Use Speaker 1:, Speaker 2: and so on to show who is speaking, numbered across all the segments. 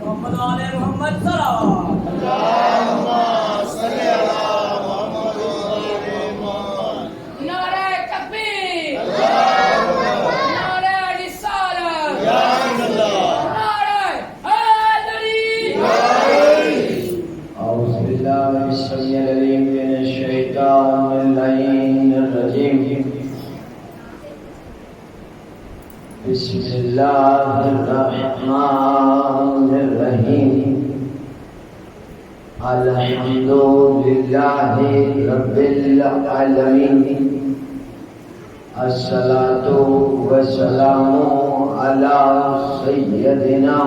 Speaker 1: محمد آل محمد صلوات
Speaker 2: اللهم صل على محمد وآل محمد.
Speaker 3: نعرہ تکبیر،
Speaker 2: اللہ
Speaker 3: نعرہ رسالت،
Speaker 2: یا اللہ
Speaker 3: نعرہ حیدری.
Speaker 4: أعوذ بالله السميع العليم من الشيطان اللعين الرجيم. بسم الله الرحمن الرحيم. الحمد لله رب العالمين. الصلاة والسلام على سيدنا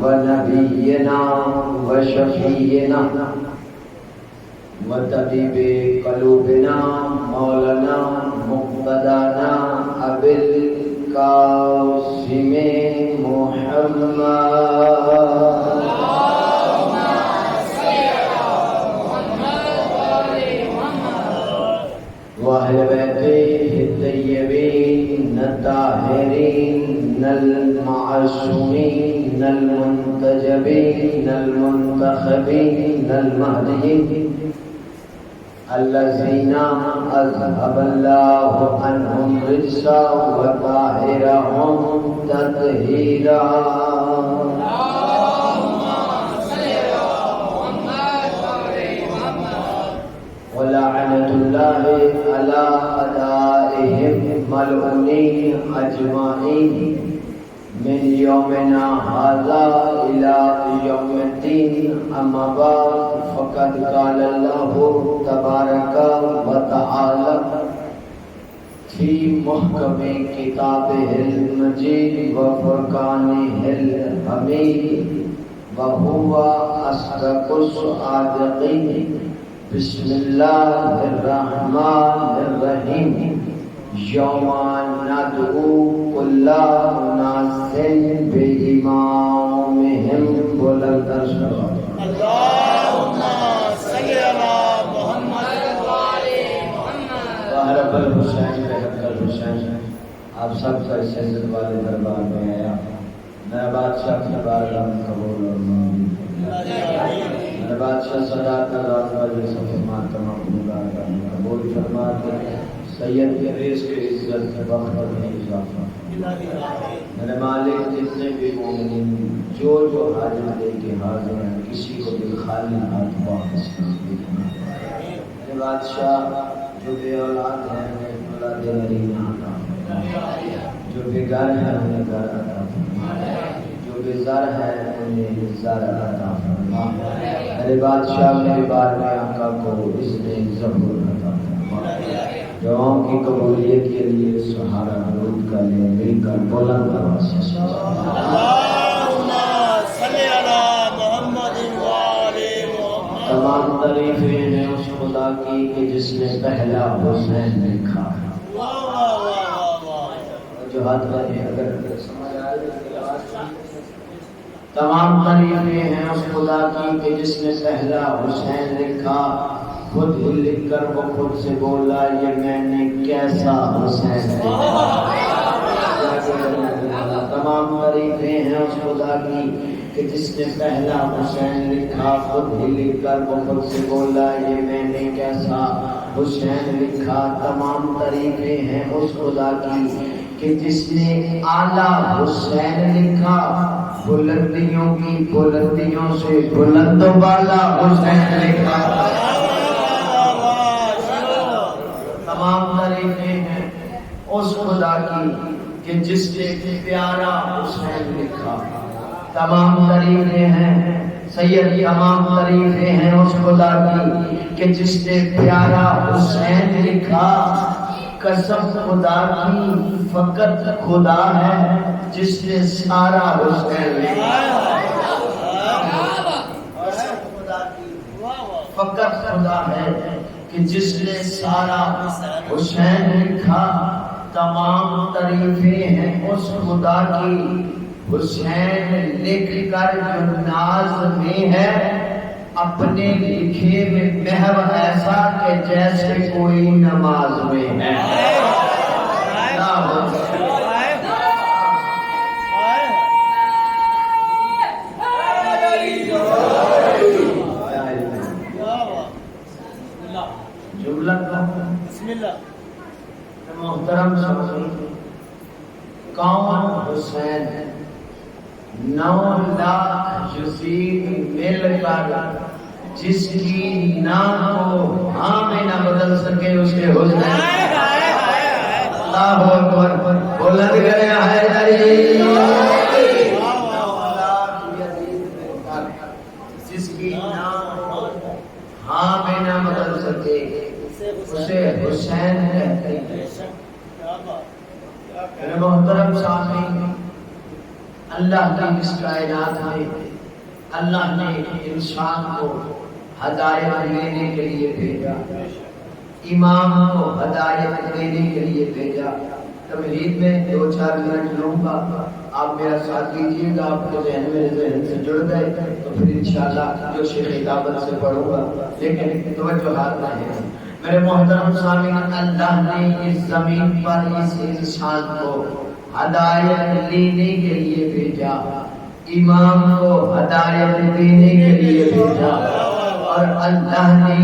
Speaker 4: ونبينا وشفينا وطبيب قلوبنا مولانا مقتدانا أبي القاسم محمد وأهل بيته الطيبين الطاهرين المعصومين المنتجبين المنتخبين المهديين الذين أذهب الله عنهم رجسا وطهرهم تطهيرا. ولعنة الله على أعدائهم ملعونين أجمعين من يومنا هذا إلى يوم الدين. أما بعد فقد قال الله تبارك وتعالى في محكم كتابه المجيد وفرقانه الحميد وهو أصدق الصادقين. بسم الله الرحمن الرحيم. يوم ندعو كل أناس بإمامهم. بلند الصلاة.
Speaker 2: اللهم صل على محمد وآل محمد.
Speaker 4: رب الحسین بحق الحسین. آپ سب کا اس عزت والے دربار میں آیا. میں بادشاہ اپنے بارگاہ میں قبول اور منظور. میں بادشاہ صداقت اور واجب صفحات تمام بارگاہ میں قبول فرما دے. سید کے ریس کے عزت کے وقت میں اضافہ. میرے مالک جتنے بھی مومنین جو حاجت لے کے حاضر ہیں کسی کو بھی خالی ہاتھ واپس کر دینا. میرے بادشاہ جو بے اولاد ہیں انہیں اولاد غریب عطا فرما. جو بے گھر ہیں انہیں گھر عطا فرما. جو بے زر ہے انہیں زر عطا فرما. میرے بادشاہ میرے بارگاہ آقا کو اس نے ظہور عطا فرما. دعاؤں کی قبولیت کے لیے سہارا درود کا لے مل کر بلند آواز سے
Speaker 2: اللهم صل على محمد وآل محمد.
Speaker 4: تمام تعریفیں ہیں اس خدا کی کہ جس نے پہلا حسین لکھا.
Speaker 2: واہ واہ واہ واہ.
Speaker 4: جو ہاتھ والے اگر سمجھ آئے تمام تعریفیں ہیں اس خدا کی کہ جس نے پہلا حسین لکھا. خود ہی لکھ کر وہ خود سے بولا یہ میں نے کیسا حسین لکھا. تمام تعریفیں ہیں اس خدا کی کہ جس نے پہلا حسین لکھا. خود ہی لکھ کر وہ خود سے بولا یہ میں نے کیسا حسین لکھا. تمام تعریفیں ہیں اس خدا کی کہ جس نے اعلیٰ حسین لکھا. بلندیوں کی بلندیوں سے بلند و بالا حسین لکھا. تمام تعریفیں ہیں اس خدا کی کہ جس نے پیارا حسین لکھا. تمام تعریفیں ہیں سید. تمام تعریفیں ہیں اس خدا کی کہ جس نے پیارا حسین لکھا. قسم خدا کی فقط خدا ہے جس نے سارا حسین لکھا. فقط خدا ہے کہ جس نے سارا حسین لکھا. تمام تعریفیں ہیں اس خدا کی حسین لکھ کر جو ناز میں ہے اپنے لکھے میں محو ایسا کہ جیسے کوئی نماز میں ہے. 9 لاکھ یزید مل کر جس کی نام کو ہاں میں نہ بدل سکے اسے حسن اللہ اکبر بلند کرے حیدری جس کی نام کو ہاں میں نہ بدل سکے اسے حسین کہتے ہیں۔ میرے محترم سامعین، اللہ کی اس کائنات میں اللہ نے انسان کو ہدایت دینے کے لیے بھیجا، امام کو ہدایت دینے کے لیے بھیجا۔ تمہید میں 2-4 منٹ لوں گا، آپ میرا ساتھ دیجیے گا، آپ کے ذہن میرے ذہن سے جڑ گئے تو پھر انشاءاللہ جو شیخ خطابت سے پڑھوں گا، لیکن توجہات رہیں۔ میرے محترم سامعین، اللہ نے اس زمین پر اس انسان کو ہدایت لینے کے لیے بھیجا، امام کو ہدایت دینے کے لیے بھیجا، اور اللہ نے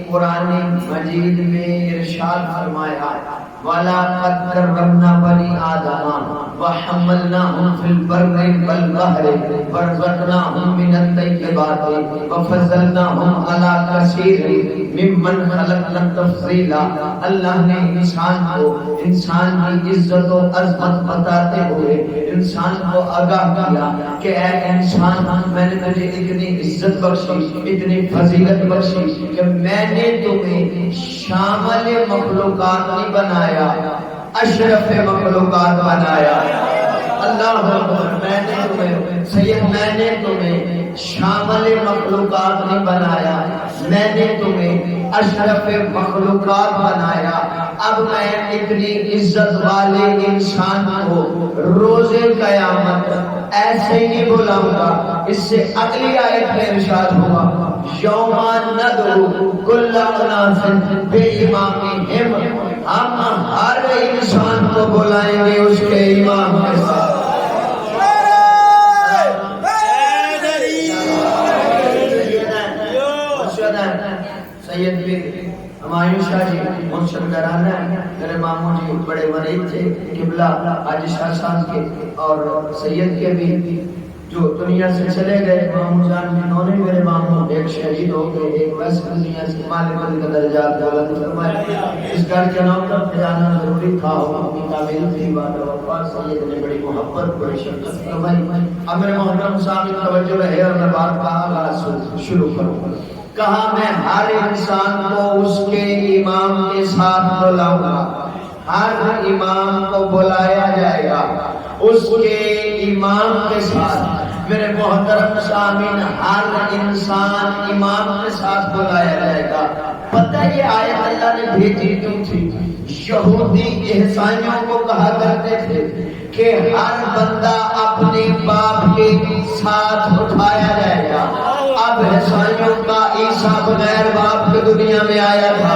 Speaker 4: قرآن مجید میں ارشاد فرمایا وَلَقَدْ كَرَّمْنَا بَنِي آدَمَ وَحَمَّلْنَاهُمْ فِي الْبَرِّ وَالْبَحْرِ وَرَزَقْنَاهُم مِّنَ الطَّيِّبَاتِ وَفَضَّلْنَاهُمْ عَلَىٰ كَثِيرٍ مِّمَّنْ خَلَقْنَا تَفْضِيلًا۔ اللہ نے انسان کو انسان کی عزت و عظمت بتاتے ہوئے انسان کو آگاہ کیا کہ اے انسان، میں نے تجھے اتنی عزت بخشی، اتنی فضیلت بخشی کہ میں نے تمہیں شامل مخلوقات نہیں بنایا، اشرف مخلوقات بنایا۔ اللہ اکبر، میں نے تمہیں سید، میں نے تمہیں شامل مخلوقات نہیں بنایا، میں نے تمہیں اشرف مخلوقات بنایا۔ اب میں اتنی عزت والے انسان کو روز قیامت ایسے ہی نہیں بلاؤں گا، اس سے اگلی آیت میں ارشاد ہوا یوم ندعو کل اناس بامامہم، ہم ہر انسان کو بلائیں گے اس کے امام کے ساتھ۔ سید پیر ہمایوں شاہ جی منشد گھرانہ ہے، میرے ماموں جی بڑے مرید تھے، قبلہ حاجی شاہ صاحب کے اور سید کے بھی جو دنیا سے چلے گئے ماموں جان، جنہوں نے میرے ماموں ایک شہید ہو گئے، ایک ویسے دنیا سے مالک کا درجات بلند فرمائے۔ اس گھر کے نام پر جانا ضروری تھا، اپنی تعمیر تھی، بعد وفات سید نے بڑی محبت بڑی شفقت فرمائی۔ اب میرے محترم سامنے توجہ رہے اور میں بات کا آغاز شروع کروں۔ کہا میں ہر انسان کو اس کے امام کے ساتھ بلاؤں گا، ہر امام کو بلایا جائے گا اس کے امام کے ساتھ۔ میرے محترم سامعین، ہر انسان امام کے ساتھ بلایا جائے گا۔ پتہ یہ آیت اللہ نے بھیجی کیوں تھی؟ یہودی عیسائیوں کو کہا کرتے تھے کہ ہر بندہ اپنے باپ کے ساتھ اٹھایا جائے گا۔ اب عیسائیوں کا عیسیٰ بغیر باپ کے دنیا میں آیا تھا،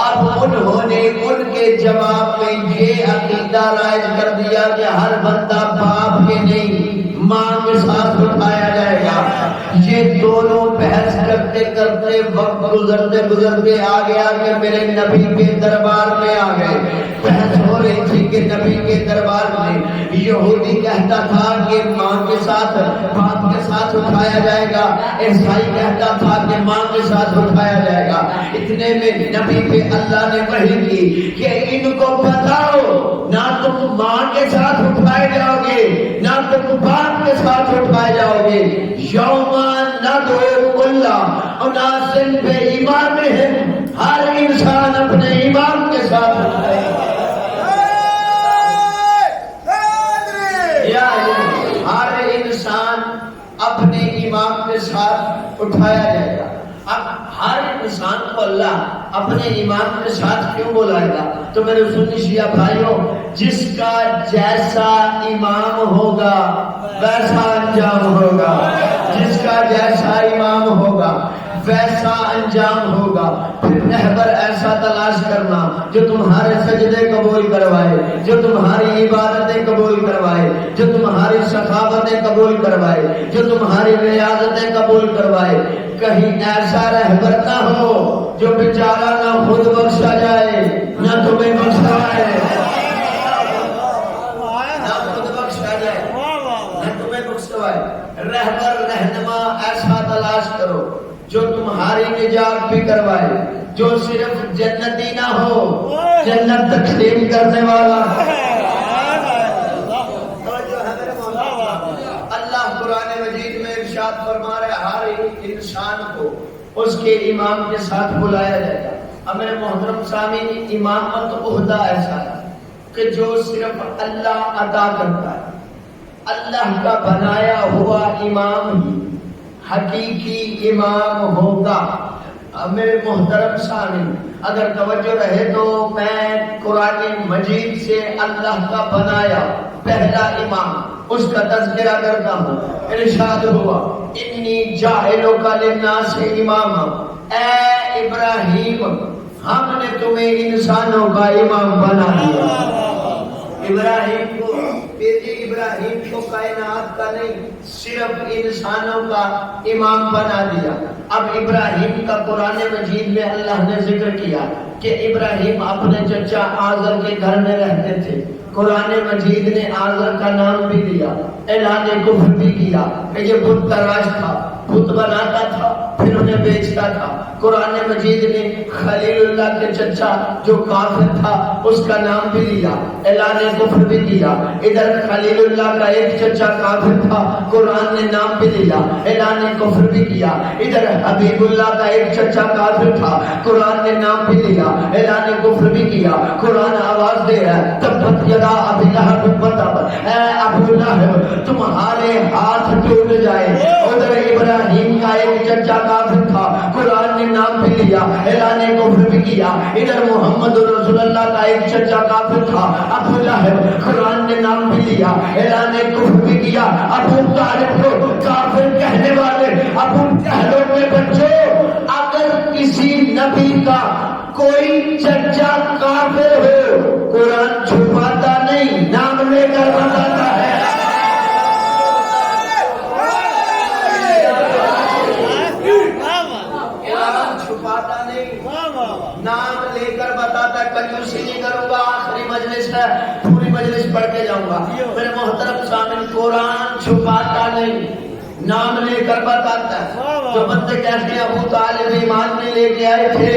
Speaker 4: اب انہوں نے ان کے جواب میں یہ عقیدہ رائج کر دیا کہ ہر بندہ باپ کے نہیں ماں کے ساتھ اٹھایا جائے گا۔ یہ دونوں بحث کرتے کرتے وقت گزرتے گزرتے آ گیا کہ میرے نبی کے دربار میں آ گئے۔ بحث ہو رہی تھی کہ نبی کے دربار میں یہودی کہتا تھا کہ ماں کے ساتھ باپ کے ساتھ اٹھایا جائے گا، عیسائی کہتا تھا کہ ماں کے ساتھ اٹھایا جائے گا۔ اتنے میں نبی پہ اللہ نے وحی کی کہ ان کو بتاؤ نہ تم ماں کے ساتھ اٹھائے جاؤ گے نہ تم باپ کے ساتھ اٹھائے جاؤ گے۔ یوم ندعو کل اناس بامامہم، ہر انسان اپنے امام کے ساتھ اٹھائے گا۔ ہر انسان اپنے امام کے ساتھ اٹھایا جائے گا۔ اب ہر انسان کو اللہ اپنے امام کے ساتھ کیوں بلائے گا؟ تو میرے سنی شیعہ بھائیوں، جس کا جیسا امام ہوگا ویسا انجام ہوگا، جس کا جیسا امام ہوگا ویسا انجام ہوگا۔ پھر رہبر ایسا تلاش کرنا جو تمہارے سجدے قبول کروائے، جو تمہاری عبادتیں قبول کروائے، جو تمہاری سخاوتیں قبول کروائے، جو تمہاری ریاضتیں قبول کروائے۔ کہیں ایسا رہبر نہ ہو جو بیچارہ نہ خود بخشا جائے نہ تمہیں بخشائے، نہ خود بخشا جائے نہ تمہیں بخشا سوائے رہبر رہنما ایسا تلاش کرو جو تمہاری نجات بھی کروائے، جو صرف جنتی نہ ہو، جنت تقسیم کرنے والا۔ اللہ قرآن مجید میں ارشاد فرما رہے ہر انسان کو اس کے امام کے ساتھ بلایا جائے گا۔ اب میرے محترم سامعین، امامت عہدہ ایسا ہے کہ جو صرف اللہ عطا کرتا ہے، اللہ کا بنایا ہوا امام ہی حقیقی امام ہوگا۔ اب میرے محترم سامعین، اگر توجہ رہے تو میں قرآن مجید سے اللہ کا بنایا پہلا امام اس کا تذکرہ کرتا ہوں۔ ارشاد ہوا انی جاعلک للناس اماما، اے ابراہیم ہم نے تمہیں انسانوں کا امام بنا دیا۔ ابراہیم کو ابراہیم کو کائنات کا نہیں صرف انسانوں کا امام بنا دیا۔ اب ابراہیم کا قرآن مجید میں اللہ نے ذکر کیا کہ ابراہیم اپنے چچا آزر کے گھر میں رہتے تھے۔ قرآن مجید نے آزر کا نام بھی دیا، اعلان کفر بھی کیا کہ یہ بت تراش تھا، بت بناتا تھا پھر انہیں بیچتا تھا۔ قرآن مجید نے خلیل اللہ کے چچا جو کافر تھا اس کا نام بھی لیا، اعلان کفر بھی کیا۔ ادھر خلیل اللہ کا ایک چچا کافر تھا، قرآن نے نام بھی لیا، اعلان کفر بھی کیا۔ ادھر حبیب اللہ کا ایک چچا کافر تھا، قرآن نے نام بھی لیا، اعلان کفر بھی کیا۔ قرآن آواز دے رہا ہے تبت یدا ابی لہب وتب، اے ابو لہب تمہارے ہاتھ ٹوٹ جائے۔ ادھر ابراہیم کا ایک چچا کافر تھا، قرآن نے نام بھی لیا، اعلان کفر بھی کیا۔ ادھر محمد رسول اللہ کا ایک چچا کافر تھا ابو لہب، قرآن نے نام بھی لیا، اعلان کفر بھی کیا۔ ابو طالب کو کافر کہنے والے ابو جہلوں کے بچوں، اگر کسی نبی کا کوئی چچا کافر ہو قرآن چھپاتا نہیں، نام لے کر بتاتا ہے۔ چھپاتا نہیں، نام لے کر بتاتا ہے۔ کنجوسی نہیں کروں گا، آخری مجلس ہے، پوری مجلس پڑھ کے جاؤں گا۔ میرے محترم سامعین، قرآن چھپاتا نہیں، نام لے کر بتاتا ہے۔ جو بندے کہتے ہیں ابو طالب ایمان نہیں لے کے آئے تھے،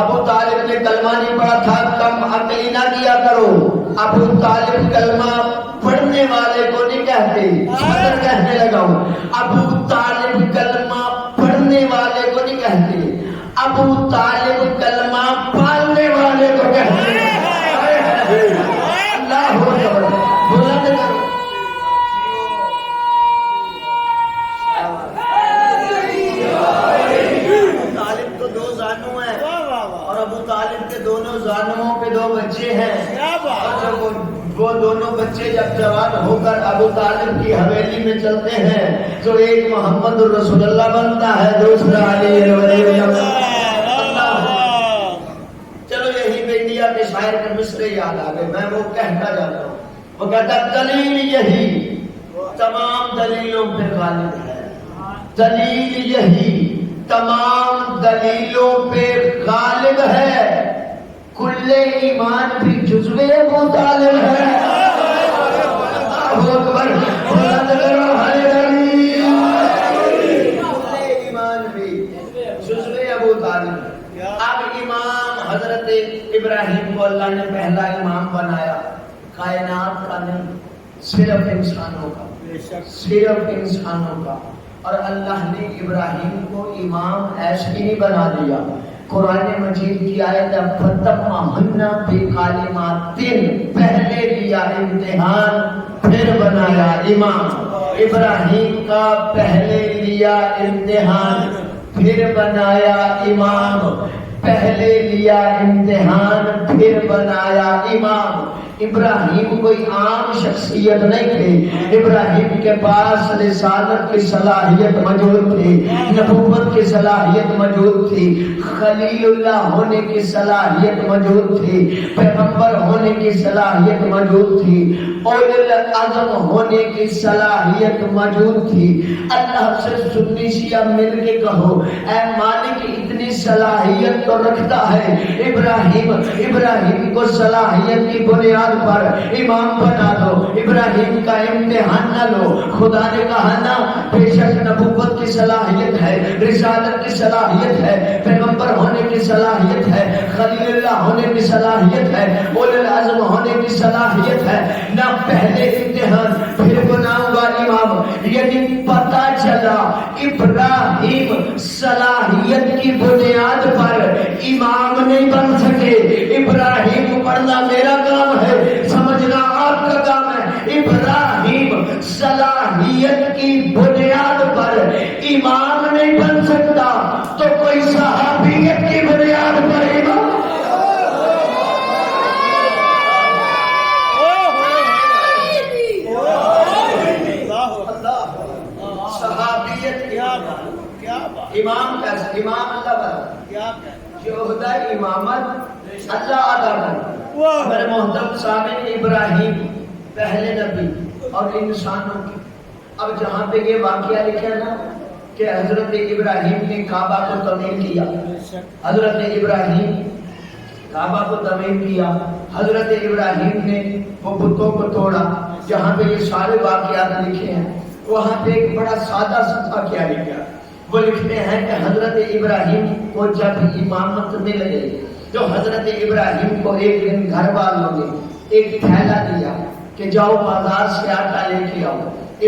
Speaker 4: ابو طالب نے کلمہ نہیں پڑھا تھا، کم عقلی نہ کیا کرو۔ ابو طالب کلمہ پڑھنے والے کو نہیں کہتے، صدر کہنے لگا ہوں۔ ابو طالب کلمہ پڑھنے والے کو نہیں کہتے، ابو طالب کلمہ پالنے والے کو کہتے ہیں۔ اللہ اکبر، بلند کرو۔ ابو طالب تو دو زانو ہیں اور ابو طالب کے دونوں زانوؤں پہ دو بچے ہیں، اور جب وہ دونوں بچے جب جوان ہو کر ابو طالب کی حویلی میں چلتے ہیں تو ایک محمد رسول اللہ بنتا ہے، دوسرا علی ولی اللہ۔ چلو یہی پہ انڈیا کے شاعر کے مصرے یاد آ گئے، میں وہ کہتا جاتا ہوں۔ وہ کہتا دلیل یہی تمام دلیلوں پہ غالب ہے، دلیل یہی تمام دلیلوں پہ غالب ہے، کل ایمان بھی جزو ابو طالب ہے۔ اللہ اکبر، بلند کرو حیدری۔ کل ایمان بھی جزو ابو طالب۔ اب امام حضرت ابراہیم کو اللہ نے پہلا امام بنایا، کائنات کا نہیں، صرف انسانوں کا، صرف انسانوں کا۔ اور اللہ نے ابراہیم کو امام ایسے ہی نہیں بنا دیا۔ قرآن مجید کی آیت فَتَمَّهُنَّ بِكَلِمَاتٍ، پہلے لیا امتحان پھر بنایا امام۔ ابراہیم کا پہلے لیا امتحان پھر بنایا امام، پہلے لیا امتحان پھر بنایا امام۔ ابراہیم کوئی عام شخصیت نہیں تھی، ابراہیم کے پاس رسالت کی صلاحیت موجود تھی، نبوت کی صلاحیت موجود تھی، خلیل اللہ ہونے کی صلاحیت موجود تھی، پیغمبر ہونے کی صلاحیت موجود تھی، اولو العزم ہونے کی صلاحیت موجود تھی۔ اللہ سے سنی شیعہ مل کے کہو، اے مالک اتنے اتنی صلاحیت تو رکھتا ہے ابراہیم کو صلاحیت کی بنیاد پر امام بنا دو، ابراہیم کا امتحان نہ لو۔ خدا نے کہا نا بے شک نبوت کی صلاحیت ہے، رسالت کی صلاحیت ہے، پیغمبر ہونے کی صلاحیت ہے، خلیل اللہ ہونے کی صلاحیت ہے، اولو العزم ہونے کی صلاحیت ہے، نہ پہلے امتحان پھر بناؤں گا امام۔ یعنی پتہ چلا ابراہیم صلاحیت کی بنیاد پر امام نہیں بن سکے۔ ابراہیم پڑھنا میرا کام ہے، سمجھنا آپ کا کام ہے۔ ابراہیم صلاحیت کی بنیاد پر امام نہیں بن سکتا تو کوئی صحابیت کی بنیاد پر امام؟ صحابیت
Speaker 2: کیا بات
Speaker 4: امام کیسے؟ امام اللہ بنا،
Speaker 2: کیا
Speaker 4: جو عہدہ امامت اللہ ادا کر۔ میرے محترم سامعین، ابراہیم پہلے نبی اور انسانوں کی۔ اب جہاں پہ یہ واقعہ لکھا نا کہ حضرت ابراہیم نے کعبہ کو تعمیر کیا، حضرت ابراہیم کعبہ کو تعمیر کیا، حضرت ابراہیم نے وہ بتوں کو توڑا، جہاں پہ یہ سارے واقعات لکھے ہیں وہاں پہ ایک بڑا سادہ سا واقعہ لکھا۔ وہ لکھتے ہیں کہ حضرت ابراہیم کو جب امامت مل گئی تو حضرت ابراہیم کو ایک دن گھر والوں نے ایک تھیلا دیا کہ جاؤ بازار سے آٹا لے کے آؤ۔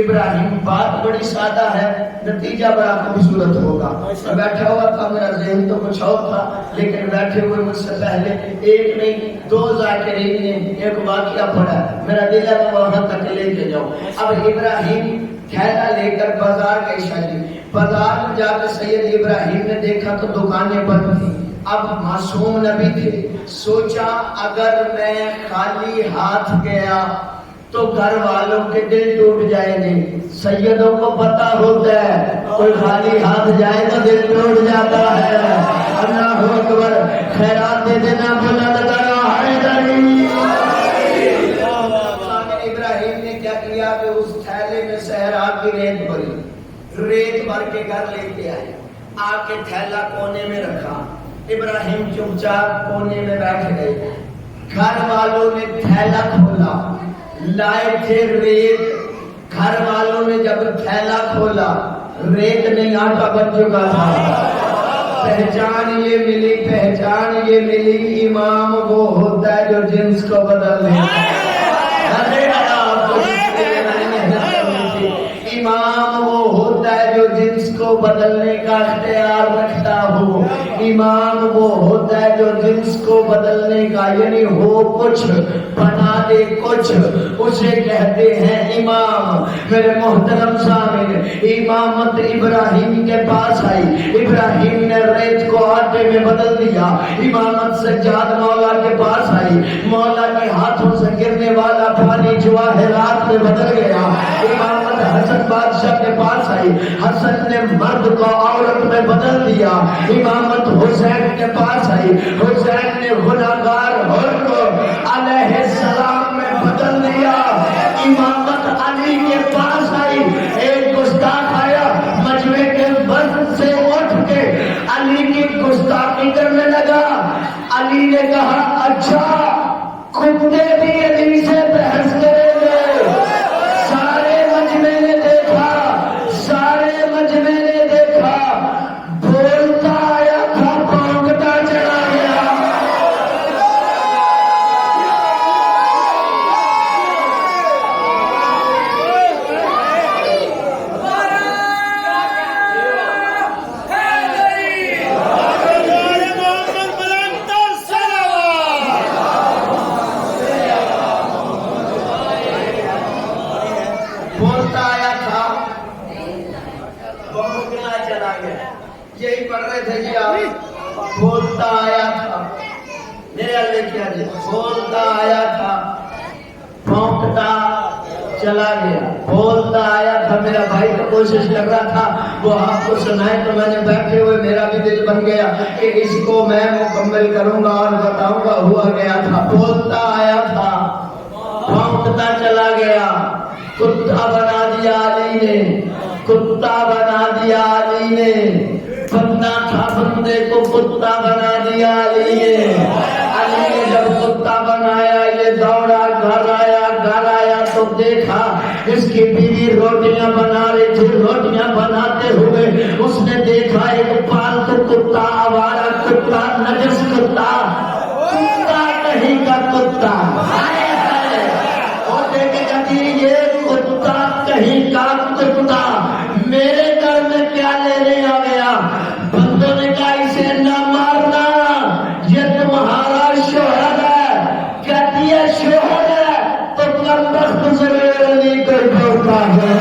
Speaker 4: ابراہیم بات بڑی سادہ ہے، نتیجہ بڑا خوبصورت ہوگا۔ بیٹھا ہوا تھا، میرا ذہن تو کچھ اور تھا، لیکن بیٹھے ہوئے مجھ سے پہلے ایک نہیں دو ذاکرین نے ایک واقعہ پڑھا، میرا دل ہے وہاں تک لے کے جاؤ۔ اب ابراہیم تھیلا لے کر بازار گئے، شاید بازار میں جا کے سید ابراہیم نے دیکھا تو دکانیں بند تھی۔ اب معصوم نبی تھے، سوچا اگر میں خالی ہاتھ گیا تو گھر والوں کے دل ٹوٹ جائیں گے۔ سیدوں کو پتہ ہوتا ہے کوئی خالی ہاتھ جائے تو دل ٹوٹ جاتا ہے۔ اللہ اکبر، خیرات دے دینا، بلند کرو حیدری۔ ابراہیم نے کیا کیا کہ اس تھیلے میں صحرا کی ریت بھری، ریت بھر کے گھر لے کے آئے، آ کے تھیلا کونے میں رکھا۔ ابراہیم چپ چاپ کونے میں بیٹھ گئے۔ گھر والوں نے تھیلا کھولا، لائے تھے ریت۔ گھر والوں نے جب تھیلا کھولا، ریت نہیں آٹا بن چکا تھا۔ پہچان یہ ملی، امام وہ ہوتا ہے جو جنس کو بدل دے۔ امام وہ ہوتا ہے جو جنس کو بدلنے کا اختیار رکھتا ہو۔ امام وہ ہوتا ہے جو جنس کو بدلنے کا، یعنی ہو کچھ بنا دے کچھ، اسے کہتے ہیں امام۔ میرے محترم سامعین، امامت ابراہیم کے پاس آئی، ابراہیم نے ریت کو آٹے میں بدل دیا۔ امامت سجاد مولا کے پاس آئی، مولا کے ہاتھوں سے گرنے والا پانی جواہرات میں بدل گیا۔ امامت حسن بادشاہ کے پاس آئی، حسن نے مرد کو عورت میں بدل دیا۔ امامت حسین کے پاس آئی، حسین نے گناہگار حور کو علیہ السلام میں بدل دیا۔ امامت علی کے پاس آئی، ایک گستاخ آیا مجمع کے وزن سے اٹھ کے علی کی گستاخی کرنے لگا۔ علی نے کہا اچھا کتے بھی علی سے بحث کریں گے۔ سارے مجمع نے دیکھا، بولتا آیا تھا بھونکتا چلا گیا۔ بولتا آیا تھا بھونکنا چلا گیا۔ یہی پڑھ رہے تھے جی آپ، بولتا آیا تھا، میرے اللہ کیا جی، بولتا آیا تھا بھونکتا چلا گیا۔ بولتا آیا تھا، میرا بھائی تو کوشش کر رہا تھا وہ آپ کو سنائے، تو میں نے بیٹھے ہوئے میرا بھی دل بن گیا کہ اس کو میں مکمل کروں گا اور بتاؤں گا۔ ہوا گیا تھا، بولتا آیا تھا بھونکتا چلا گیا۔ کتا بنا دیا علی نے، کتا بنا دیا علی نے، بندہ تھا بندے کو کتا بنا دیا علی نے جب کتا بنایا یہ دوڑا گھر آیا تو دیکھا اس کی بیوی روٹیاں بنا رہی تھی. روٹیاں بناتے ہوئے اس نے دیکھا ایک پالتو کتا آوارہ کتا نجس کتا کہیں کا کتا اور دیکھے جاتی یہ کتا کہیں کا کتا میرے گھر میں کیا لینے آ گیا. بندوں نے کہا اسے نہ مارنا یہ تمہارا شوہر ہے. کہتی ہے شوہر ہے تو کم وقت زبیر علی کو بولتا ہے.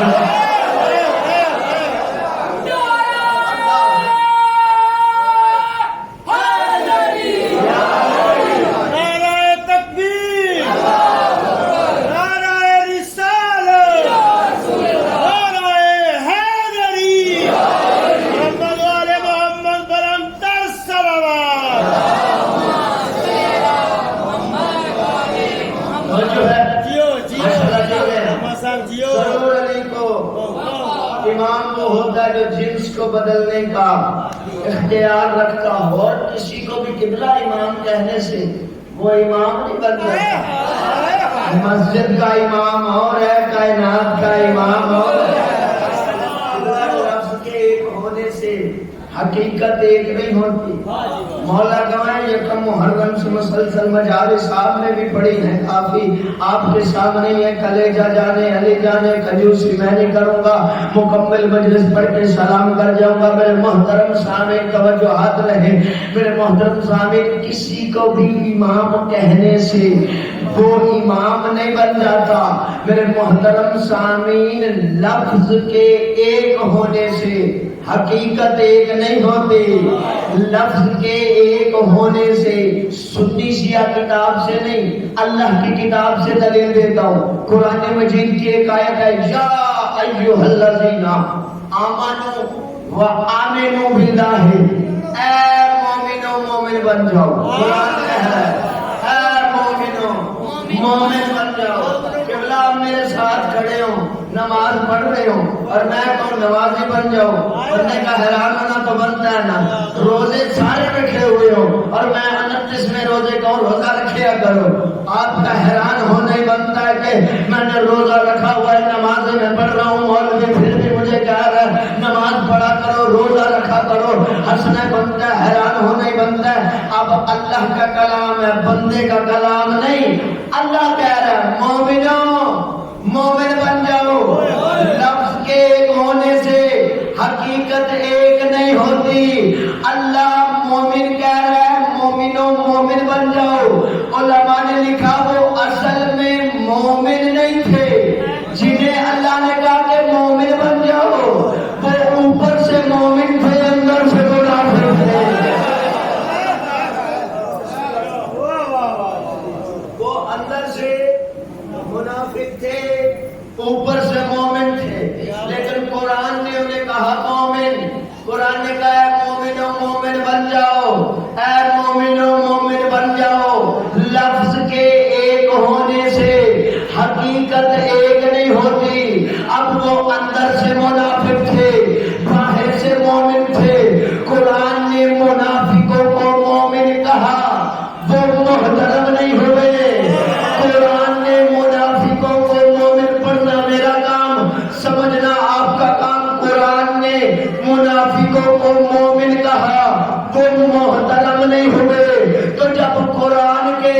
Speaker 4: امام وہ ہوتا ہے جو جنس کو بدلنے کا اختیار رکھتا ہو اور کسی کو بھی قبلہ امام کہنے سے وہ امام نہیں بن جاتا. مسجد کا امام اور ہے کائنات کا امام اور ہے. لفظ کے ایک ہونے سے حقیقت ایک نہیں ہوتی. مولا گوائیں یکم محرم سے مسلسل مجالس صاحب میں بھی پڑھی ہیں کافی آپ کے سامنے یہ کلیجہ جانے علی جانے کنجوسی میں نہیں کروں گا. مکمل مجلس پڑھ کے سلام کر جاؤں گا. میرے محترم سامعین توجہات رہے. میرے محترم سامعین کسی کو بھی امام کہنے سے وہ امام نہیں بن جاتا. میرے محترم سامعین لفظ کے ایک ہونے سے حقیقت ایک نہیں ہوتی. لفظ کے ایک ہونے سے سنی شیعہ کتاب سے نہیں اللہ کی کتاب سے دلیل دیتا ہوں. قرآن مجید کی ایک آیت ہے یا ایھا الذین آمنوا وآمنوا باللہ. اے مومنو مومن بن جاؤ. قرآن کہہ رہا ہے اے مومنو مومن بن جاؤ. قبلہ میرے ساتھ کھڑے ہو نماز پڑھ رہے ہو اور میں کہوں نمازی بن جاؤ. بندے کا حیران ہونا تو بنتا ہے نا. روزے سارے رکھے ہوئے ہو اور میں 29ویں روزے کا روزہ رکھیا کرو. آپ کا حیران ہونا ہی بنتا ہے کہ میں نے روزہ رکھا ہوا ہے نمازیں میں پڑھ رہا ہوں مولوی پھر بھی مجھے کہہ رہا ہے نماز پڑھا کرو روزہ رکھا کرو. ہنسنا بنتا ہے حیران ہونا ہی بنتا ہے. اب اللہ کا کلام ہے بندے کا کلام نہیں. اللہ کہہ رہا ہے مومنوں مومن بن جاؤ. لفظ کے ایک ہونے سے حقیقت ایک نہیں ہوتی. اللہ مومن کہہ رہا ہے مومنوں مومن بن جاؤ. علماء نے لکھا وہ اصل میں مومن نہیں تھے. جنہیں اللہ نے کہا کہ مومن بن جاؤ وہ اوپر سے مومن تھے اندر سے منافق تھے. وہ اندر سے منافق تھے اوپر سے مومن تھے. لیکن قرآن نے انہیں کہا مومن. قرآن نے کہا مومنوں مومن بن جاؤ. اے مومنوں مومن بن جاؤ. لفظ کے ایک ہونے سے حقیقت ایک نہیں ہوتی. اب وہ اندر سے منافق تھے باہر سے مومن تھے. قرآن نے منافقوں کو مومن کہا وہ محترم نہیں ہوئے. قرآن نے منافقوں کو مومن پڑھنا میرا کام سمجھنا آپ کا کام. قرآن نے منافقوں کو مومن کہا وہ محترم نہیں ہوئے. تو جب قرآن کے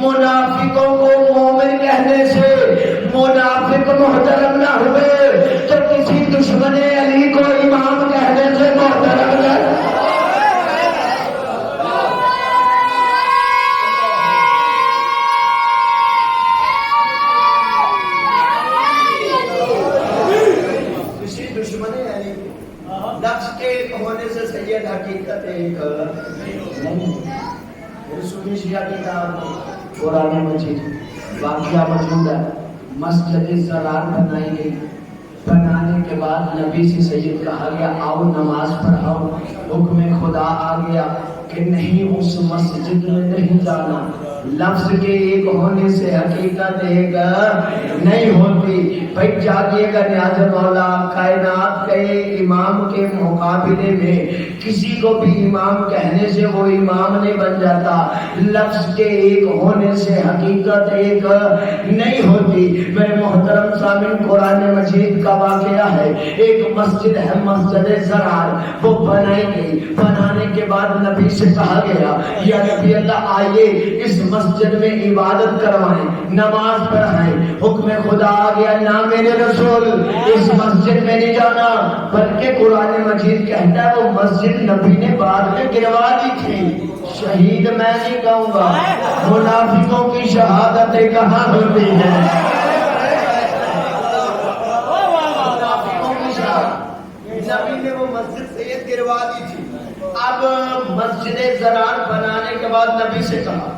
Speaker 4: منافقوں کو مومن کہنے سے منافق محترم نہ ہوئے تو کسی دشمن علی کو امام کہنے سے محترم نہ. لفظ کے ایک ہونے سے سید حقیقت ایک نہیں. سنی شیعہ کتاب قرآن مجید واقعہ موجود ہے. مسجد زرار بنائی گئی. بنانے کے بعد نبی سے سید کہا گیا آؤ نماز پڑھاؤ. حکم خدا آ گیا کہ نہیں اس مسجد میں نہیں جانا. لفظ کے ایک ہونے سے حقیقت ایک نہیں ہوتی. بھائی جاگیے گا نیاز مولا، کائنات کے امام کے مقابلے میں کسی کو بھی امام کہنے سے وہ امام نہیں بن جاتا. لفظ کے ایک ہونے سے حقیقت ایک نہیں ہوتی. میرے محترم سامعین، قرآن مجید کا واقعہ ہے. ایک مسجد ہے مسجد زرار، وہ بنائی گئی. بنانے کے بعد نبی سے کہا گیا یا نبی اللہ آئیے اس مسجد میں عبادت کروائیں، نماز پڑھائیں. حکم خدا آ گیا، نہ میرے رسول اس مسجد میں نہیں جانا. بلکہ قرآن مجید کہتا ہے وہ مسجد نبی نے بعد میں گروا دی تھی. شہید میں نہیں کہوں گا، منافقوں کی شہادتیں کہاں ہوتی ہیں؟
Speaker 2: نبی نے وہ مسجد سید گروا دی تھی.
Speaker 4: اب مسجد زرار بنانے کے بعد نبی سے کہا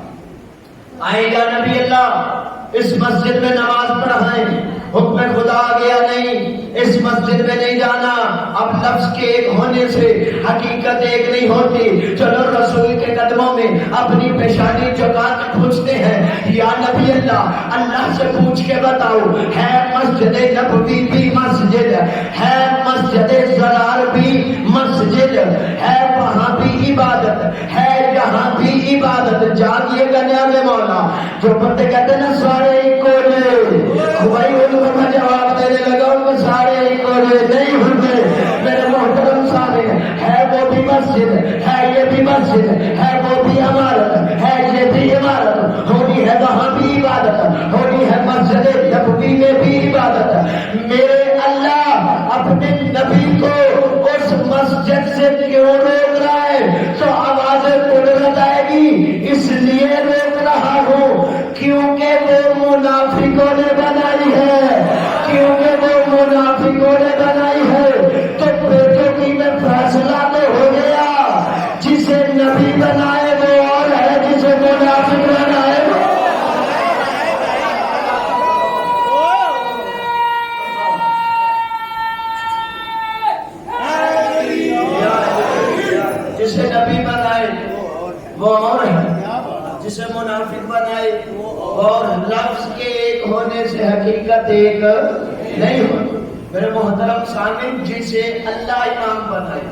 Speaker 4: آئے گا نبی اللہ اس مسجد میں نماز پڑھائیں. حکم خدا آ گیا نہیں اس مسجد میں نہیں جانا. اب لفظ کے ایک ہونے سے حقیقت ایک نہیں ہوتی. چلو رسول کے قدموں میں اپنی پیشانی جھکا کے پوچھتے ہیں یا نبی اللہ، اللہ سے پوچھ کے بتاؤ ہے مسجد نبوی بھی مسجد ہے، مسجد زرار بھی مسجد ہے، وہاں بھی عبادت ہے، یہاں بھی عبادت. جاگیے گا نیاز مولا. جو بندے کہتے ہیں نا سارے کو بھائی ان کو میں جواب دینے لگا ان کو سارے نہیں ہوتے. میرے محترم سامنے ہے وہ بھی مسجد ہے، یہ بھی مسجد ہے، وہ بھی عمارت ہے، یہ بھی عمارت. ہونی ہے وہاں بھی عبادت، ہونی ہے مسجد نبوی میں بھی عبادت. میرے اللہ اپنے نبی کو اس مسجد سے کیوں روک رہا ہے؟ تو آواز قدرت آئے گی اس لیے روک رہا ہوں کیونکہ وہ منافقوں نے بنائی ہے، کیونکہ وہ منافقوں نے بنائی ہے. تو بیٹوں کی میں فیصلہ تو ہو گیا، جسے نبی بنائے وہ اور ہے، جسے منافق بنائے وہ. جسے نبی بنائے وہ اور ہے، جسے منافق بنائے اور لفظ کے ایک ہونے سے حقیقت ایک نہیں ہوتی. میرے محترم سامعین، جسے اللہ امام بنائے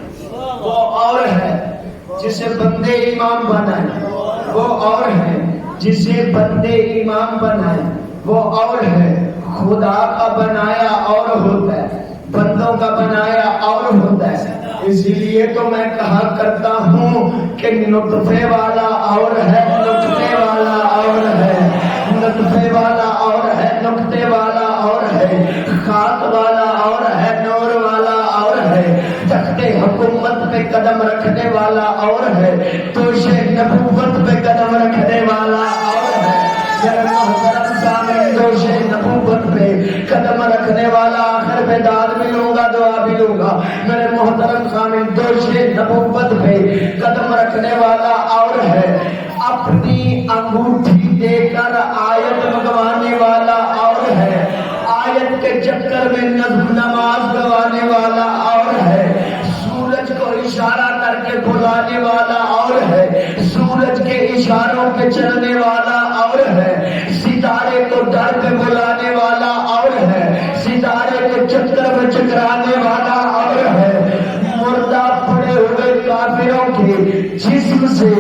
Speaker 4: وہ اور ہے، جسے بندے امام بنائے وہ اور ہے، جسے بندے امام بنائے وہ اور ہے. خدا کا بنایا اور ہوتا ہے، بندوں کا بنایا اور ہوتا ہے. اسی لیے تو میں کہا کرتا ہوں کہ نطفے والا اور ہے، نقطے والا اور ہے، نطفے والا اور ہے، نقطے والا اور ہے، خاک والا اور ہے، نور والا اور ہے، تخت حکومت پہ قدم رکھنے والا اور ہے، توش نبوت پہ قدم رکھنے والا اور ہے. محترم سامعین، دوش نبوت پہ قدم رکھنے والا، آخر میں داد بھی لوں گا دعا بھی لوں گا. میرے محترم سامعین، دوش نبوت پہ قدم رکھنے والا اور ہے، اپنی انگوٹھی دے کر آیت منگوانے والا اور ہے، آیت کے چکر میں نماز گوانے والا اور ہے، سورج کو اشارہ کر کے بلانے والا اور ہے، سورج کے اشاروں پہ چلنے والا اور ہے، ستارے کو در پہ بلانے والا اور ہے، ستارے کو چکر میں چکرانے والا اور ہے، مردہ پڑے ہوئے کافروں کے جسم سے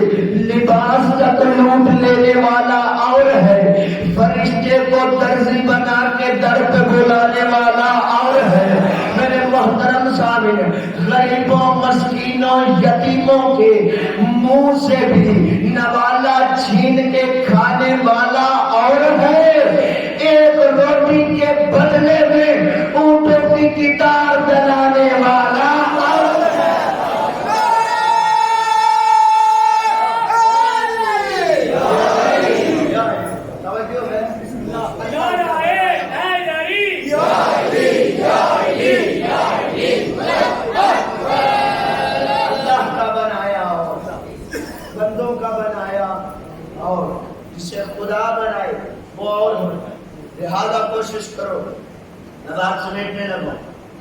Speaker 4: لباس تک لوٹ لینے والا اور ہے، فرشتے کو درزی بنا کے در پہ بلانے والا اور ہے. میرے محترم سامعین، غریبوں مسکینوں یتیموں کے منہ سے بھی نوالا چھین کے کھانے والا اور ہے، ایک روٹی کے بدلے میں اونٹوں کی کتار دلانے والا اور ہے. لہذا کوشش کرو، نظر سمیٹنے لگو،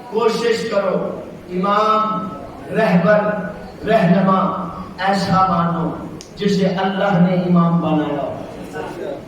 Speaker 4: کوشش کرو امام رہبر رہنما ایسا مانو جسے اللہ نے امام بنایا.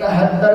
Speaker 2: 73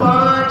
Speaker 2: 5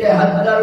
Speaker 2: 73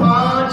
Speaker 2: 5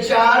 Speaker 2: 4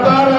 Speaker 2: 12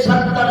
Speaker 2: 70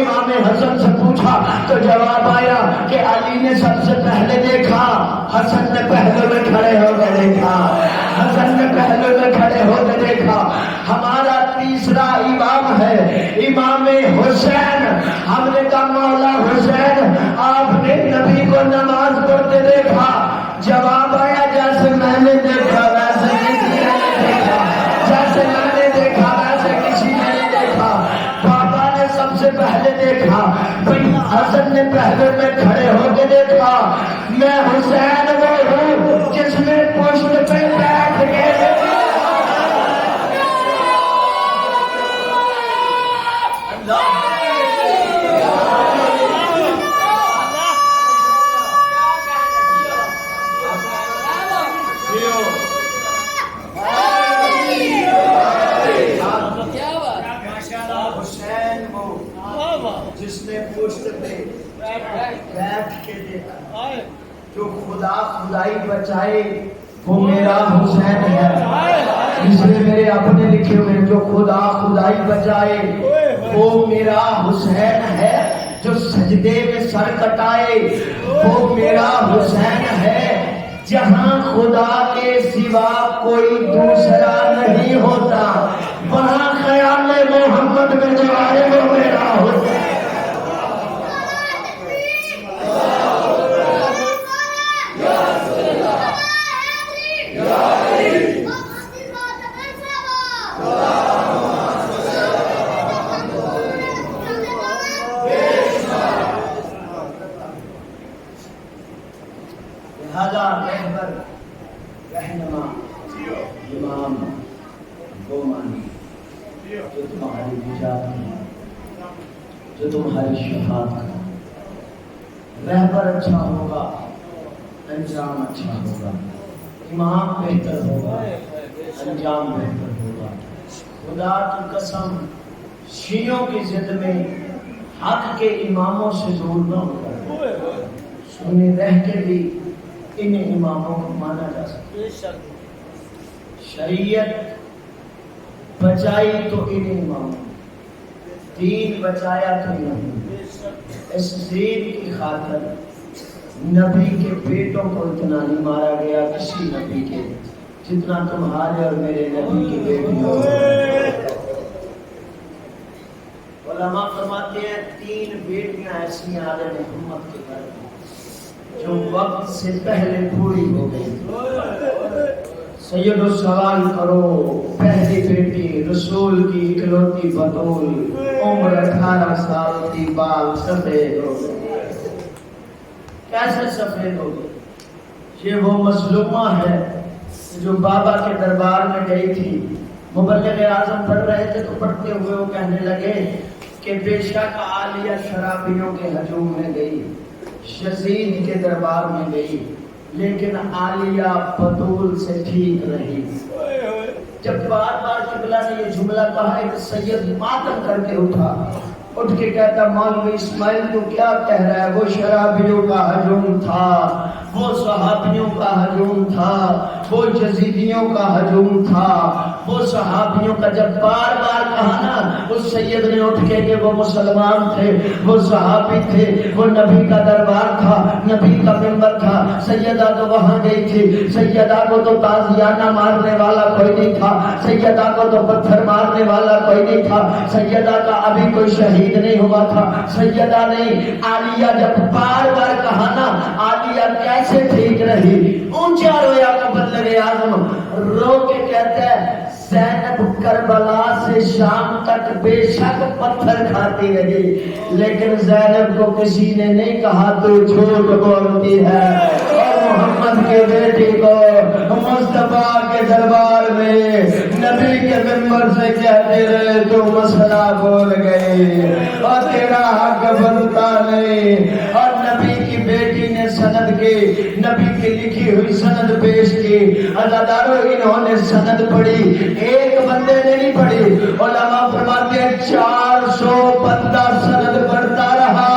Speaker 2: امام حسن سے پوچھا تو جواب آیا کہ علی نے سب سے پہلے دیکھا، حسن نے پہلے میں کھڑے ہو کے دیکھا، حسن نے پہلے میں کھڑے ہو کے دیکھا۔ ہمارا تیسرا امام ہے امام حسین۔ ہم نے کہا مولا حسین آپ نے نبی کو نماز پڑھتے دیکھا؟ جواب آیا جیسے میں نے دیکھا ویسے کسی نے نہیں دیکھا، جیسے میں نے دیکھا ویسے کسی نے نہیں دیکھا۔ بابا نے سب سے پہلے دیکھا، حسن نے پہلے میں کھڑے ہو کے دیکھا۔ میں حسین وہ ہوں جس نے پشت پہ بیٹھ کے جس نے پشت پہ بیٹھ کے دیکھا۔ جو خدا خدائی بچائے وہ میرا حسین ہے، اس لیے میرے اپنے لکھے ہوئے جو خدا خدائی بچائے وہ میرا حسین ہے، جو سجدے میں سر کٹائے وہ میرا حسین ہے۔ جہاں خدا کے سوا کوئی دوسرا نہیں ہوتا وہاں خیال محمد میں جو آئے وہ میرا حسین۔ لہذا رہبر رہنما امام وہ مانی جو تمہاری نجات ہے، جو تمہاری شفاعت ہے۔ رہبر اچھا ہوگا انجام اچھا ہوگا، امام بہتر ہوگا انجام بہتر ہوگا۔ خدا کی قسم شیعوں کی ضد میں حق کے اماموں سے دور نہ ہوگا، سنی رہ کے بھی ان اماموں کو مانا جا سکتا۔ شریعت بچائی تو ان اماموں، دین بچایا تو نہیں۔ اس دین کی خاطر نبی کے بیٹوں کو اتنا نہیں مارا گیا کسی نبی کے جتنا تمہارے اور میرے نبی کی بیٹیوں۔ علماء فرماتے ہیں 3 بیٹیاں ایسی آل محمد کے گھر میں جو وقت سے پہلے پوری ہو گئی۔ سیدو سوال کرو، پہلی بیٹی رسول کی اکلوتی بطول، عمر 18 سال کی، بال سفید ہو گئے۔ کیسے سفید ہو گئے؟ یہ وہ مظلومہ ہے جو بابا کے دربار میں گئی تھی، مبلغ اعظم پڑھ رہے تھے تو پڑھتے ہوئے وہ کہنے لگے کہ بے شک عالیہ شرابیوں کے ہجوم میں گئی، یزید کے دربار میں گئی، لیکن عالیہ بطول سے ٹھیک رہی۔ جب بار بار قبلہ نے یہ جملہ کہا ایک سید ماتم کر کے اٹھ کے کہتا مولوی اسماعیل تو کیا کہہ رہا ہے؟ وہ شرابیوں کا ہجوم تھا، وہ صحابیوں کا ہجوم تھا، وہ یزیدیوں کا ہجوم تھا، وہ صحابیوں کا۔ جب بار بار کہا نا اس سید نے اٹھ کے کہ وہ مسلمان تھے، وہ صحابی تھے، وہ نبی کا دربار تھا، نبی کا منبر تھا۔ سیدہ تو وہاں گئی تھی، سیدہ کو تو تازیانہ مارنے والا کوئی نہیں تھا، سیدہ کو تو پتھر مارنے والا کوئی نہیں تھا، سیدہ کا ابھی کوئی شہید نہیں ہوا تھا۔ سیدہ نہیں، عالیہ جب بار بار کہا نا عالیہ کیسے ٹھیک رہی، اونچا رویا مبلغ اعظم، رو کے کہتا ہے زینب کربلا سے شام تک بے شک پتھر کھاتی رہی، لیکن زینب کو کسی نے نہیں کہا تو جھوٹ بولتی ہے، اور محمد کے بیٹی کو مصطفیٰ کے دربار میں نبی کے منبر سے کہتے رہے تو مسئلہ بول گئی اور تیرا حق بنتا نہیں۔ اور نبی کی بیٹی نے سند کی، نبی کی لکھی ہوئی سند پیش کی، عزادارو انہوں نے سند پڑھی، ایک بندے نے نہیں پڑھی۔ علماء فرماتے ہیں 400 بندہ سند پڑھتا رہا،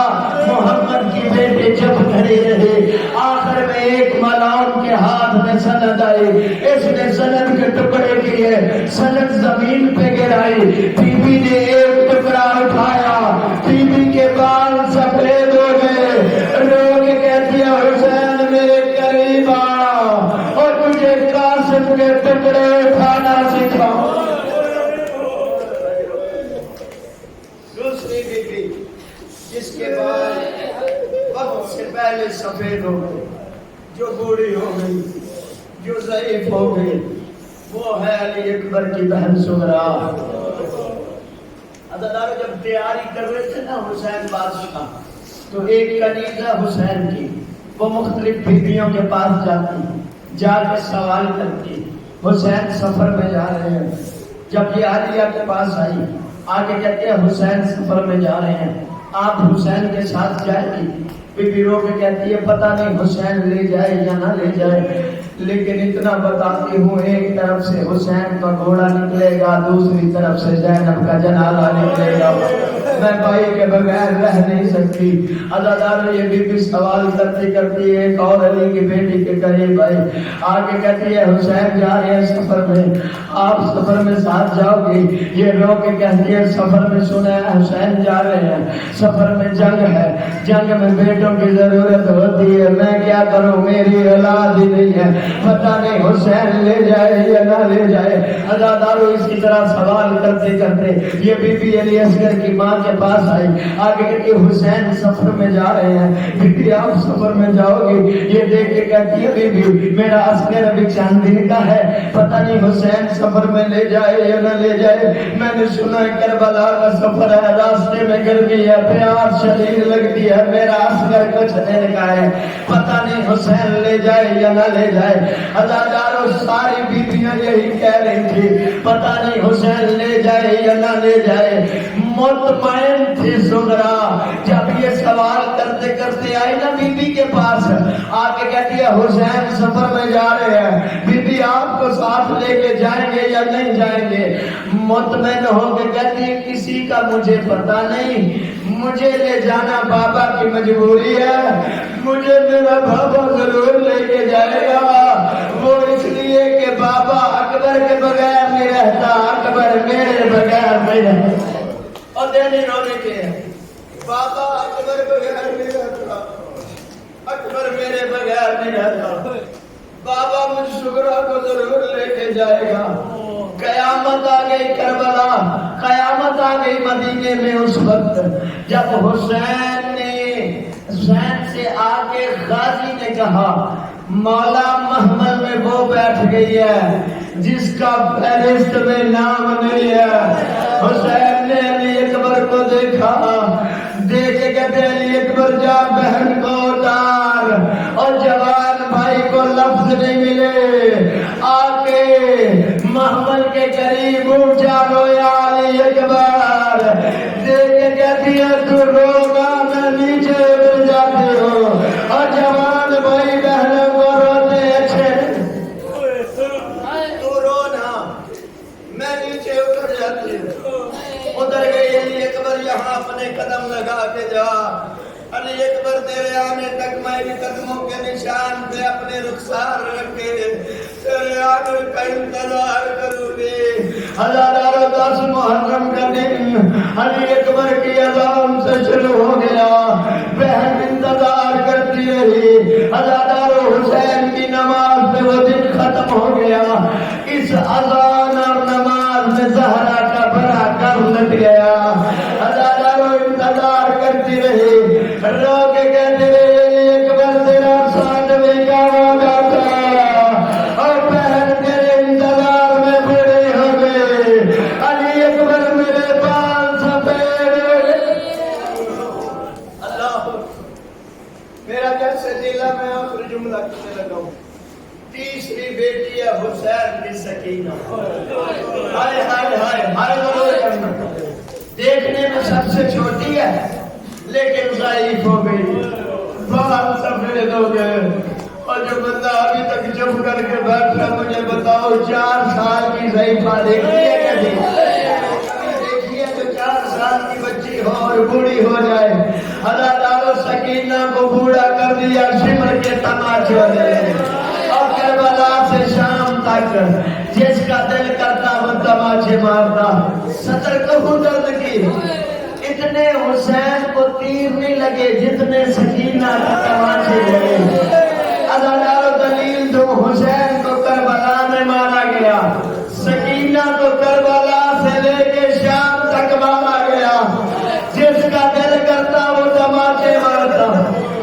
Speaker 2: محمد کی بیٹی جب کھڑی رہی، آخر میں ایک ملعون کے ہاتھ میں سند آئی، اس نے سند کے ٹکڑے کیے، سند زمین پہ گرائی، بی بی نے ایک ٹکڑا اٹھایا، بی بی کے تھا. دوسری بیٹی جس کے بعد وقت سے پہلے سفید ہو گئی، جو بوڑھی ہو گئی، جو ضعیف ہو گئی، وہ ہے علی اکبر کی بہن سغرا. عزادارو جب تیاری کر رہے تھے نا حسین بادشاہ، تو ایک کنیزہ حسین کی وہ مختلف بیویوں کے پاس جاتی، جا کے سوال کرتی حسین سفر میں جا رہے ہیں. جب یہ عالیہ کے پاس آئی، آگے کہتے ہیں حسین سفر میں جا رہے ہیں، آپ حسین کے ساتھ جائیں گی؟ بی بی رو کے کہتی ہے پتہ نہیں حسین لے جائے یا نہ لے جائے، لیکن اتنا بتاتی ہوں ایک طرف سے حسین کا گھوڑا نکلے گا، دوسری طرف سے زینب کا جنازہ نکلے گا، میں بھائی کے بغیر رہ نہیں سکتی. عزادار یہ بی بی سوال کرتی کرتی ایک اور علی کی بیٹی کے قریب آئی، آگے کہتی ہے حسین جا رہے ہیں سفر میں، آپ سفر میں ساتھ جاؤ گی؟ یہ رو کے کہتی ہے سفر میں سنا ہے حسین جا رہے ہیں، سفر میں جنگ ہے، جنگ میں بیٹوں کی ضرورت ہوتی ہے، میں کیا کروں میری اولاد ہی نہیں ہے، پتہ نہیں حسین لے جائے یا نہ لے جائے. عزادارو اسی طرح سوال کرتے کرتے یہ بی بی علی اصغر کی ماں کے پاس آئی، آگے کہ حسین سفر میں جا رہے ہیں، بی بی آپ سفر میں جاؤ گی؟ یہ دیکھ کے کہتی ہے بی بی میرا اصغر ابھی چند دن کا ہے، پتہ نہیں حسین سفر میں لے جائے یا نہ لے جائے، میں نے سنا ہے کربلا کا سفر ہے، راستے میں گرمی ہے، پیاس شدید لگتی ہے، میرا اصغر کچھ دن کا ہے، پتہ نہیں حسین لے جائے یا نہ لے جائے. عزادارو ساری بیویاں یہی کہہ رہی تھی پتہ نہیں حسین لے جائے یا نہ لے جائے. مطمئن تھی سغرا. جب یہ سوال کرتے کرتے آئی نا بی بی کے پاس، آگے کہتی ہے حسین سفر میں جا رہے ہیں، بی بی آپ کو ساتھ لے کے جائیں گے یا نہیں جائیں گے؟ مطمئن ہو کے کہتی ہے کسی کا مجھے پتہ نہیں، مجھے لے جانا بابا کی مجبوری ہے، مجھے میرا بابا ضرور لے کے جائے گا، وہ اس لیے کہ بابا اکبر کے بغیر نہیں رہتا، اکبر میرے بغیر نہیں رہتا. اور دینی رونے کے بابا اکبر بغیر نہیں رہتا، اکبر میرے بغیر نہیں رہتا، بابا مجھ سغرا کو ضرور لے کے جائے گا. قیامت آ گئی کربلا، قیامت آ گئی مدینے میں اس وقت جب حسین سے آگے غازی نے کہا مولا محمل میں وہ بیٹھ گئی ہے جس کا فہرست میں نام نہیں ہے. حسین نے علی اکبر کو دیکھا، دیکھے کہتے علی اکبر جا بہن کو اتار، اور جوان بھائی کو لفظ نہیں ملے، آکے محمل کے قریب اونچا رویا علی اکبر. دیکھے کہتی ہے تو روگا میں نیچے اتر جاتی ہوں، اور جوان بھائی بہنوں کو روتے اچھے تو رونا، میں نیچے اتر جاتی ہوں. ادھر گئی علی اکبر یہاں اپنے قدم لگا کے جا، علی اکبر تیرے آنے تک میں بھی قدموں کے نشان پہ اپنے رخسار رکھے تیرے آنے کا انتظار کروں گی. ہزاروں 10 محرم کا دن علی اکبر کی اذان سے شروع ہو گیا، بہن انتظار کرتی رہی. ہزاروں حسین کی نماز میں وہ دن ختم ہو گیا. اس اذان اور نماز میں زہرا کا بڑا کر لگ گیا. ہزاروں انتظار کرتی رہی، رو کے کہتے رہے علی اکبر تیرا ساتھ میں کا وعدہ تھا، اور بہن تیرے انتظار میں بڑے ہو گئے. علی اکبر میرے بال سفید ہو گئے. اللہ میرا جیسے دلا میں آخر جملہ کرنے لگا ہوں. تیسری بیٹی ہے حسین کی سکینہ. ہائے ہائے ہائے ہائے کرنا، دیکھنے میں سب سے چھوٹی ہے لیکن ضعیف ہو گئی، بال سفید ہو گئے. اور جو بندہ ابھی تک چپ کر کے بیٹھا مجھے بتاؤ 4 سال کی ضعیفہ دیکھی ہے کبھی؟ دیکھیے جو 4 سال کی بچی ہو اور بوڑھی ہو جائے. ہزاروں سکینہ کو بوڑھا کر دیا شمر کے تماچوں نے. اور کربلا سے شام تک جس کا دل کرتا وہ تماچے مارتا. صدر کو درد کی اتنے حسین کو تیر نہیں لگے جتنے سکینہ کے تماچے لگے. ہزاروں دلیل دو حسین کو کربلا میں مارا گیا، سکینہ سکینہ کو کربلا سے لے کے شام تک مارا گیا. جس کا دل کرتا وہ تماچے مارتا,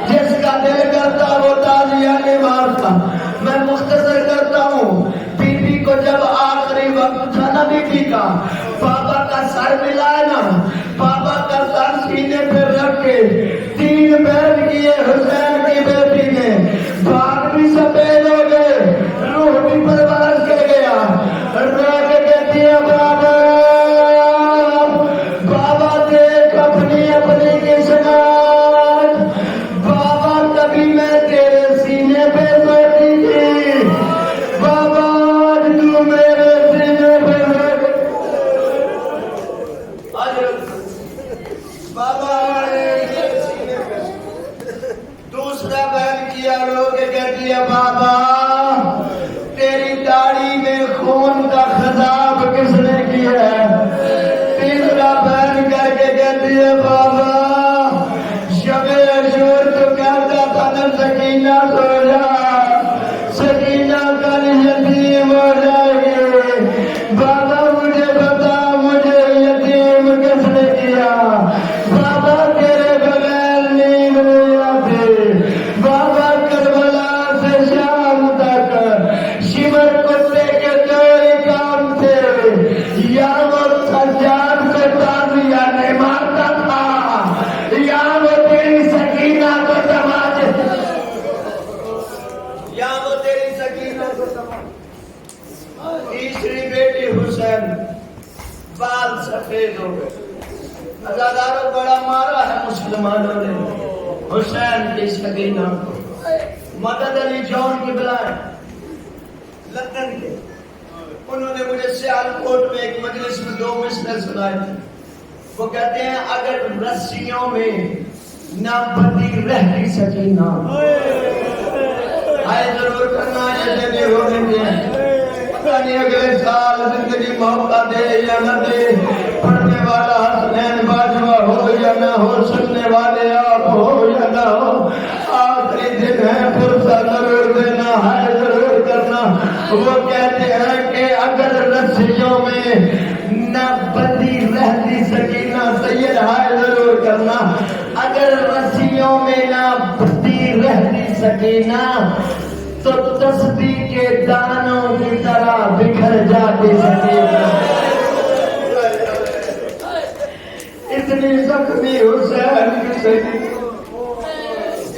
Speaker 2: جس کا دل کرتا وہ تالیاں مارتا. میں مختصر کرتا ہوں. بی بی کو جب آخری وقت تھا نا بی بی کا, بابا کا سر ملائے نا, بابا کا سر سینے پہ رکھ کے 3 بیل کیے حسین کی بیٹی نے. باغ بھی سفید ہو گئے, روح بھی پرواز کر گیا. رو کے کہتی ہے بابا, بابا دیکھ اپنی اپنی قسمت. بابا کبھی میں تیرے سینے پہ سوتی تھی, بابا آج تو میرے سینے پہ بابا سینے پہ. دوسرا بہن کیا رو کے کہتی ہے بابا تیری داڑھی میں خون کا خضاب کس نے کیا ہے. تیسرا بہن کر کے کہتی ہے بابا شب عاشور تو کہتا تھا نا سکینہ سو جا, سکینہ کل یتیم ہو جائے گی. بابا مجھے بتا مجھے یتیم کس نے کیا. بابا تیرے بغیر نیند نہیں آتی. بابا کربلا سے شام تک شمر کتے کے 2 ہی کام تھے, یا وہ سجاد کو تازیہ نہیں مارتا تھا, یا وہ تیری سکینہ کو تماچے, یا وہ تیری سکینہ کو تماچے. تیسری بیٹی حسین, بال سفید ہو گئے. عزاداروں بڑا مارا ہے مسلمانوں نے حسین کی سکینہ کو. مدد علی جون کی بلائے لندن کے, انہوں نے مجھے سیالکوٹ میں ایک مجلس میں 2 مصرے سنائے تھے. وہ کہتے ہیں اگر رسیوں میں نہ بندی رہتی سکینہ, آئے ضرور کرنا یہ دینے ہونے دیں. پتہ نہیں اگلے سال زندگی موقع دے یا نہ دے, پڑھنے والا حسنین باجوہ ہو یا نہ ہو, سننے والے آپ ہو یا نہ ہو, آخری دن ہے فرصت ضرور دینا ہے ضرور کرنا. وہ کہتے ہیں کہ اگر رسیوں میں نہ بندی رہتی سکینہ, سید ہے ضرور کرنا, اگر رسیوں میں نہ بندی رہتی سکینہ تو تسبیح کے دانوں کی طرح بکھر جاتی سکینہ. اتنی زخمی حسین کی سکینہ,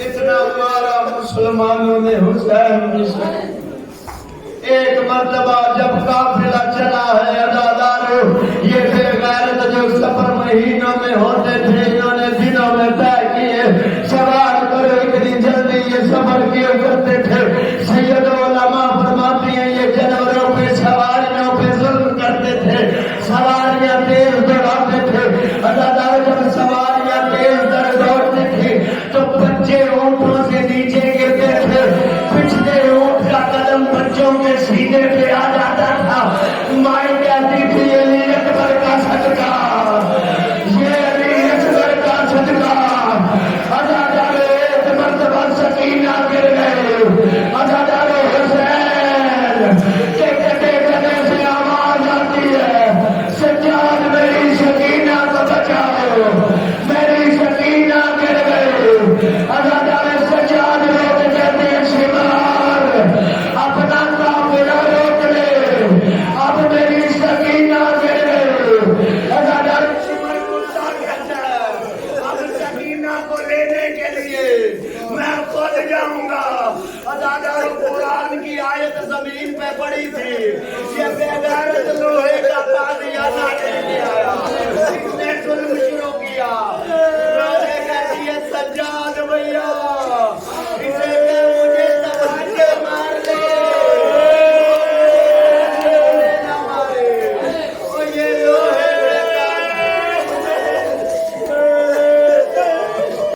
Speaker 2: اتنا مارا مسلمانوں نے حسین کی سکینہ. ایک مرتبہ جب قافلہ چلا ہے عزادارو, یہ بے غیرت جو سفر مہینوں میں ہوتے تھے انہوں نے دنوں میں طے کیے, سوار کرو اتنی جلدی یہ سفر کیوں کرتے تھے. سید علماء فرماتی ہیں یہ جانوروں پہ سواریوں پہ ظلم کرتے تھے, سواریاں تیز دوڑاتے تھے. عزادارو جب سواریاں تیز دوڑتی تھی تو بچے اونٹوں سے نیچے گرتے تھے, پچھلے اونٹ کا قدم بچوں کے سینے پہ آ جاتا تھا. مائیں کہتی تھی یہ علی اکبر کا صدقہ, یہ علی اکبر کا صدقہ. عزادارو ایک مرتبہ سکینہ گر گئے, عزادارو حسین کے کٹے گلے سے آواز آتی ہے, سجاد میری سکینہ کو بچاؤ, میری سکینہ گر گئے. عزادارو سجاد لوگ کہتے ہیں شمار اپنا قافلہ روک لے, اب میری سکینہ گر گئے. عزادارو شمر ملتا کہتا ہے اب سکینہ کو لینے کے لیے میں خود جاؤں گا. عزادارو قرآن کی آیت زمین پہ پڑی تھی,